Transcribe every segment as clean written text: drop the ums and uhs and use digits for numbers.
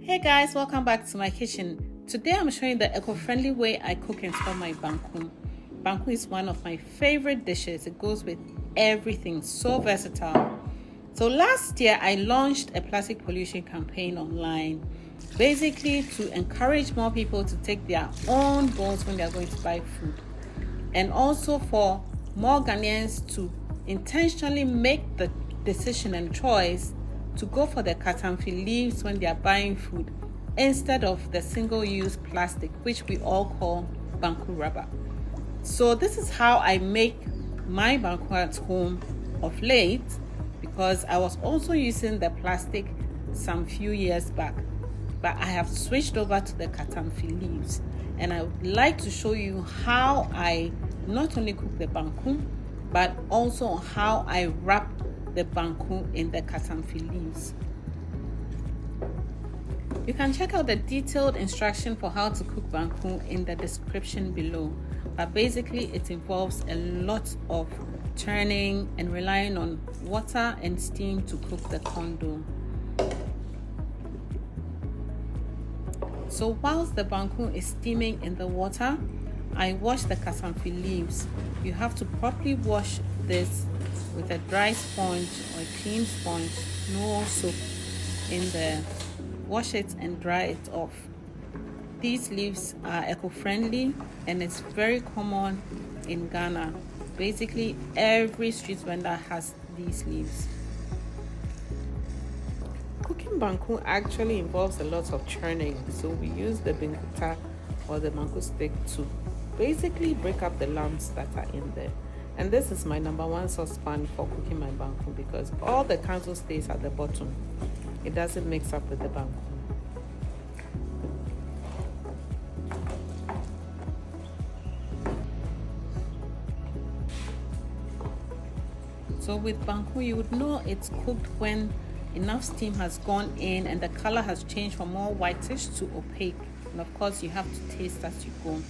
Hey guys, welcome back to my kitchen. Today I'm showing the eco-friendly way I cook and store my banku. Banku is one of my favorite dishes. It goes with everything, so versatile. So last year I launched a plastic pollution campaign online, basically to encourage more people to take their own bowls when they are going to buy food, and also for more Ghanaians to intentionally make the decision and choice to go for the katamfi leaves when they are buying food instead of the single-use plastic, which we all call banku rubber. So this is how I make my banku at home of late, because I was also using the plastic some few years back, but I have switched over to the katamfi leaves, and I would like to show you how I not only cook the banku but also how I wrap the banku in the katamfi leaves. You can check out the detailed instruction for how to cook banku in the description below, but basically it involves a lot of turning and relying on water and steam to cook the kondo. So whilst the banku is steaming in the water, I wash the katamfi leaves. You have to properly wash this with a dry sponge or a clean sponge, no soap in there. Wash it and dry it off. These leaves are eco-friendly and it's very common in Ghana. Basically every street vendor has these leaves. Cooking banku actually involves a lot of churning, so we use the binkuta or the mango stick to basically break up the lumps that are in there. And this is my number one saucepan for cooking my banku, because all the council stays at the bottom. It doesn't mix up with the banku. So with banku, you would know it's cooked when enough steam has gone in and the color has changed from more whitish to opaque. And of course, you have to taste as you go.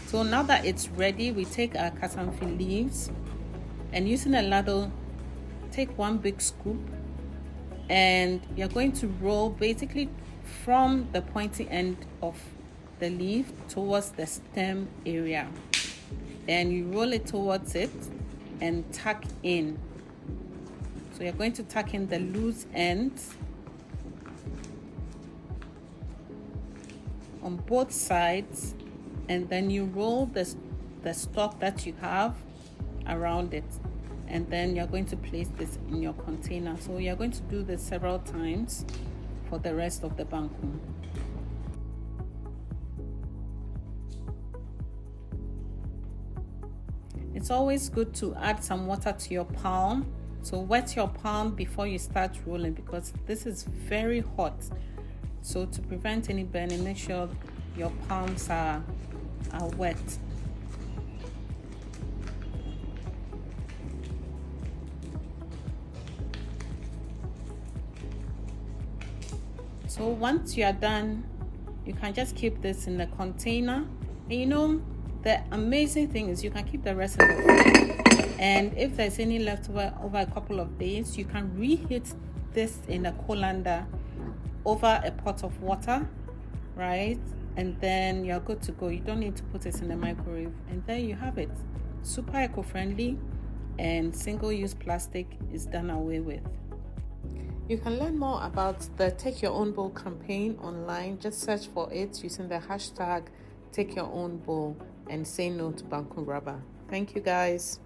So now that it's ready, we take our katamfi leaves and using a ladle, take one big scoop, and you're going to roll basically from the pointy end of the leaf towards the stem area. And you roll it towards it and tuck in. So you're going to tuck in the loose ends on both sides, and then you roll the stalk that you have around it, and then you're going to place this in your container. So you're going to do this several times for the rest of the banku. It's always good to add some water to your palm. So wet your palm before you start rolling, because this is very hot. So to prevent any burning, make sure your palms are wet. So once you are done, you can just keep this in the container. And you know, the amazing thing is you can keep the rest in the fridge. And if there's any leftover over a couple of days, you can reheat this in a colander over a pot of water, right? And then you're good to go. You don't need to put it in the microwave. And there you have it. Super eco-friendly, and single-use plastic is done away with. You can learn more about the Take Your Own Bowl campaign online. Just search for it using the hashtag Take Your Own Bowl and say no to banku rubber. Thank you guys.